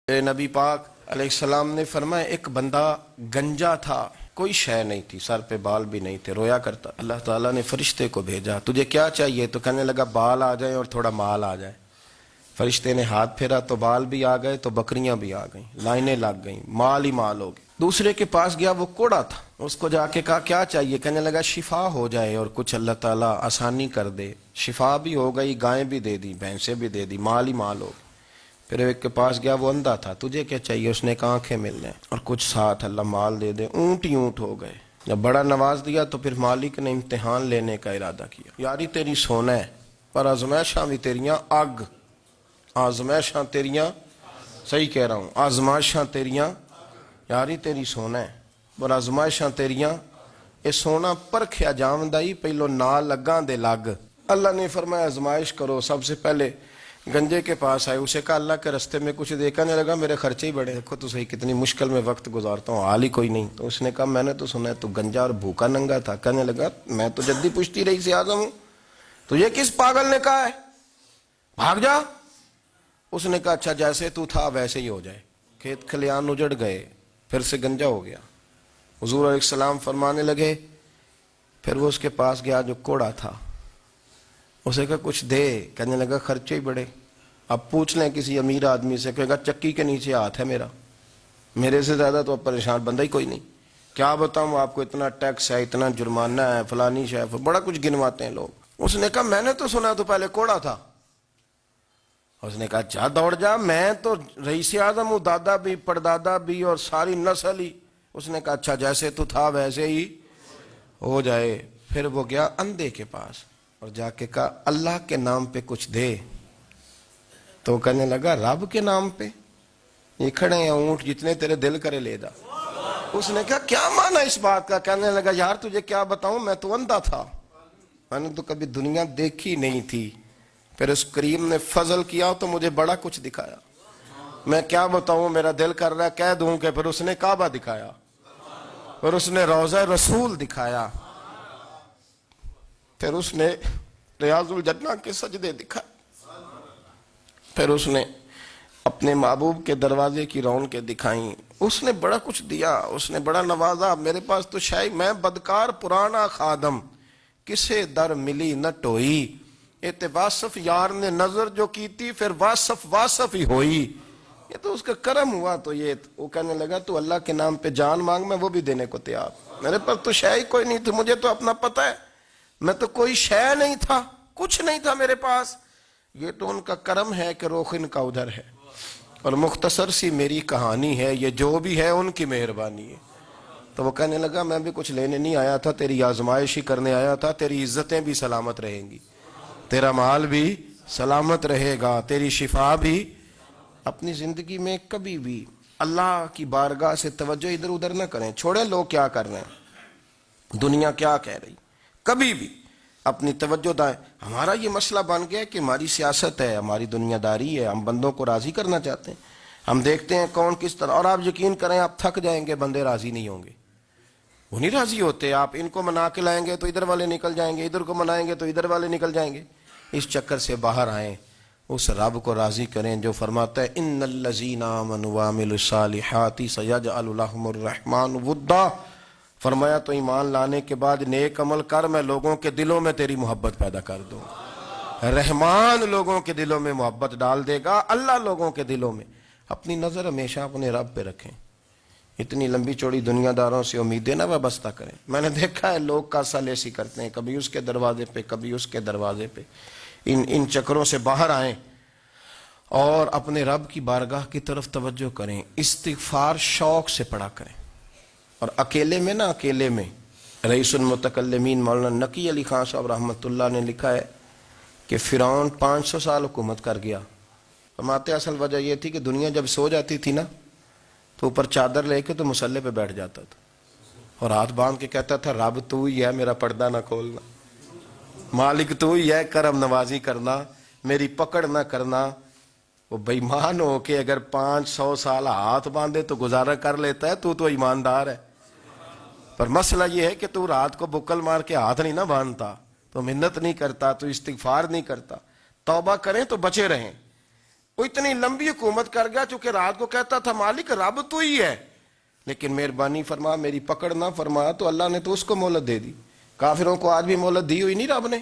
نبی پاک علیہ السلام نے فرمایا ایک بندہ گنجا تھا، کوئی شے نہیں تھی، سر پہ بال بھی نہیں تھے، رویا کرتا۔ اللہ تعالیٰ نے فرشتے کو بھیجا، تجھے کیا چاہیے؟ تو کہنے لگا بال آ جائیں اور تھوڑا مال آ جائے۔ فرشتے نے ہاتھ پھیرا تو بال بھی آ گئے تو بکریاں بھی آ گئیں، لائنیں لگ گئیں، مال ہی مال ہو گئے۔ دوسرے کے پاس گیا، وہ کوڑا تھا، اس کو جا کے کہا کیا چاہیے؟ کہنے لگا شفا ہو جائے اور کچھ اللہ تعالیٰ آسانی کر دے۔ شفا بھی ہو گئی، گائیں بھی دے دی، بھینسیں بھی دے دی، مال ہی مال ہو گئے۔ پھر ایک کے پاس گیا، وہ اندھا تھا، تجھے کیا چاہیے؟ اس نے کہا آنکھیں مل جائیں اور کچھ ساتھ اللہ مال دے دے۔ اونٹ ہی اونٹ ہو گئے۔ جب بڑا نواز دیا تو پھر مالک نے امتحان لینے کا ارادہ کیا۔ یاری تیری سونا ہے پر آزمائشاں بھی تیریاں اگ، آزمائشاں تیریاں، صحیح کہہ رہا ہوں، آزمائشاں تیریاں، یاری تیری سونا ہے پر آزمائشاں تیریاں، اے سونا پرکھیا جامدائی پہلو نال لگاں دے لگ۔ اللہ نے فرمایا آزمائش کرو۔ سب سے پہلے گنجے کے پاس آئے، اسے کہا اللہ کے رستے میں کچھ دیکھنے لگا، میرے خرچے ہی بڑے، دیکھو تو صحیح کتنی مشکل میں وقت گزارتا ہوں، حال ہی کوئی نہیں۔ تو اس نے کہا میں نے تو سنا ہے تو گنجا اور بھوکا ننگا تھا۔ کہنے لگا میں تو جدی پشتی رئیس اعظم ہوں، تجھے کس پاگل نے کہا ہے بھاگ جا؟ اس نے کہا اچھا جیسے تو تھا ویسے ہی ہو جائے۔ کھیت کھلیان اجڑ گئے، پھر سے گنجا ہو گیا۔ حضور علیہ السلام فرمانے لگے، پھر وہ اس کے پاس گیا جو کوڑا تھا، اسے کہا کچھ دے۔ کہنے لگا خرچے ہی بڑے، اب پوچھ لیں کسی امیر آدمی سے، کہے گا چکی کے نیچے ہاتھ ہے میرا، میرے سے زیادہ تو اب پریشان بندہ ہی کوئی نہیں، کیا بتاؤں آپ کو، اتنا ٹیکس ہے، اتنا جرمانہ ہے، فلانی شے، بڑا کچھ گنواتے ہیں لوگ۔ اس نے کہا میں نے تو سنا تو پہلے کوڑا تھا۔ اس نے کہا جا دوڑ جا، میں تو رئیس اعظم ہوں، دادا بھی پردادا بھی اور ساری نسل ہی۔ اس نے کہا اچھا جیسے تو تھا ویسے ہی ہو جائے۔ پھر وہ گیا اندھے کے پاس اور جا کے کہا اللہ کے نام پہ کچھ دے۔ تو کہنے لگا رب کے نام پہ؟ یہ کھڑے ہیں اونٹ، جتنے تیرے دل کرے لے جا۔ اس نے کہا کیا معنی اس بات کا؟ کہنے لگا یار تجھے کیا بتاؤں، میں تو اندھا تھا، میں نے تو کبھی دنیا دیکھی نہیں تھی، پھر اس کریم نے فضل کیا تو مجھے بڑا کچھ دکھایا، میں کیا بتاؤں، میرا دل کر رہا ہے کہہ دوں کہ پھر اس نے کعبہ دکھایا، پھر اس نے روضہ رسول دکھایا، پھر اس نے ریاض الجنہ کے سجدے دکھائے، پھر اس نے اپنے محبوب کے دروازے کی رونقیں دکھائیں، اس نے بڑا کچھ دیا، اس نے بڑا نوازا۔ میرے پاس تو شاید میں بدکار پرانا خادم، کسے در ملی نہ ٹوئی، اے واصف یار نے نظر جو کی تھی پھر واصف ہی ہوئی۔ یہ تو اس کا کرم ہوا۔ تو یہ وہ کہنے لگا تو اللہ کے نام پہ جان مانگ، میں وہ بھی دینے کو تیار، میرے پاس تو شے ہی کوئی نہیں تھی، مجھے تو اپنا پتہ ہے، میں تو کوئی شے نہیں تھا، کچھ نہیں تھا میرے پاس۔ یہ تو ان کا کرم ہے کہ رخ ان کا ادھر ہے، اور مختصر سی میری کہانی ہے، یہ جو بھی ہے ان کی مہربانی ہے۔ تو وہ کہنے لگا میں بھی کچھ لینے نہیں آیا تھا، تیری آزمائش ہی کرنے آیا تھا، تیری عزتیں بھی سلامت رہیں گی، تیرا مال بھی سلامت رہے گا، تیری شفا بھی۔ اپنی زندگی میں کبھی بھی اللہ کی بارگاہ سے توجہ ادھر ادھر نہ کریں، چھوڑیں لوگ کیا کر رہے ہیں، دنیا کیا کہہ رہی، کبھی بھی اپنی توجہ دائیں۔ ہمارا یہ مسئلہ بن گیا کہ ہماری سیاست ہے، ہماری دنیا داری ہے، ہم بندوں کو راضی کرنا چاہتے ہیں، ہم دیکھتے ہیں کون کس طرح، اور آپ یقین کریں آپ تھک جائیں گے، بندے راضی نہیں ہوں گے، وہ نہیں راضی ہوتے۔ آپ ان کو منا کے لائیں گے تو ادھر والے نکل جائیں گے، ادھر کو منائیں گے تو ادھر والے نکل جائیں گے۔ اس چکر سے باہر آئیں، اس رب کو راضی کریں جو فرماتا ہے ان الذین آمنوا وعملوا الصالحات سیجعل لهم الرحمن ودا۔ فرمایا تو ایمان لانے کے بعد نیک عمل کر، میں لوگوں کے دلوں میں تیری محبت پیدا کر دوں۔ رحمان لوگوں کے دلوں میں محبت ڈال دے گا، اللہ لوگوں کے دلوں میں۔ اپنی نظر ہمیشہ اپنے رب پہ رکھیں، اتنی لمبی چوڑی دنیا داروں سے امیدیں نہ وابستہ کریں۔ میں نے دیکھا ہے لوگ کاسا لیسی کرتے ہیں، کبھی اس کے دروازے پہ کبھی اس کے دروازے پہ۔ ان چکروں سے باہر آئیں اور اپنے رب کی بارگاہ کی طرف توجہ کریں، استغفار شوق سے پڑھا کریں، اور اکیلے میں نہ، اکیلے میں۔ رئیس المتکلمین مولانا نقی علی خان صاحب رحمۃ اللہ نے لکھا ہے کہ فرعون 500 سال حکومت کر گیا، فرماتے اصل وجہ یہ تھی کہ دنیا جب سو جاتی تھی نا تو اوپر چادر لے کے تو مسلح پہ بیٹھ جاتا تھا اور ہاتھ باندھ کے کہتا تھا رب تو ہی ہے، میرا پردہ نہ کھولنا، مالک تو ہی ہے، کرم نوازی کرنا، میری پکڑ نہ کرنا۔ وہ بے ایمان ہو کے اگر 500 سال ہاتھ باندھے تو گزارا کر لیتا ہے، تو ایماندار ہے، پر مسئلہ یہ ہے کہ تو رات کو بکل مار کے ہاتھ نہیں نہ باندھتا، تو منت نہیں کرتا، تو استغفار نہیں کرتا۔ توبہ کریں تو بچے رہیں، وہ اتنی لمبی حکومت کر گیا چونکہ رات کو کہتا تھا مالک رب تو ہی ہے، لیکن مہربانی فرما، میری پکڑ نہ فرما، تو اللہ نے تو اس کو مہلت دے دی۔ کافروں کو آج بھی مہلت دی ہوئی نہیں رب نے؟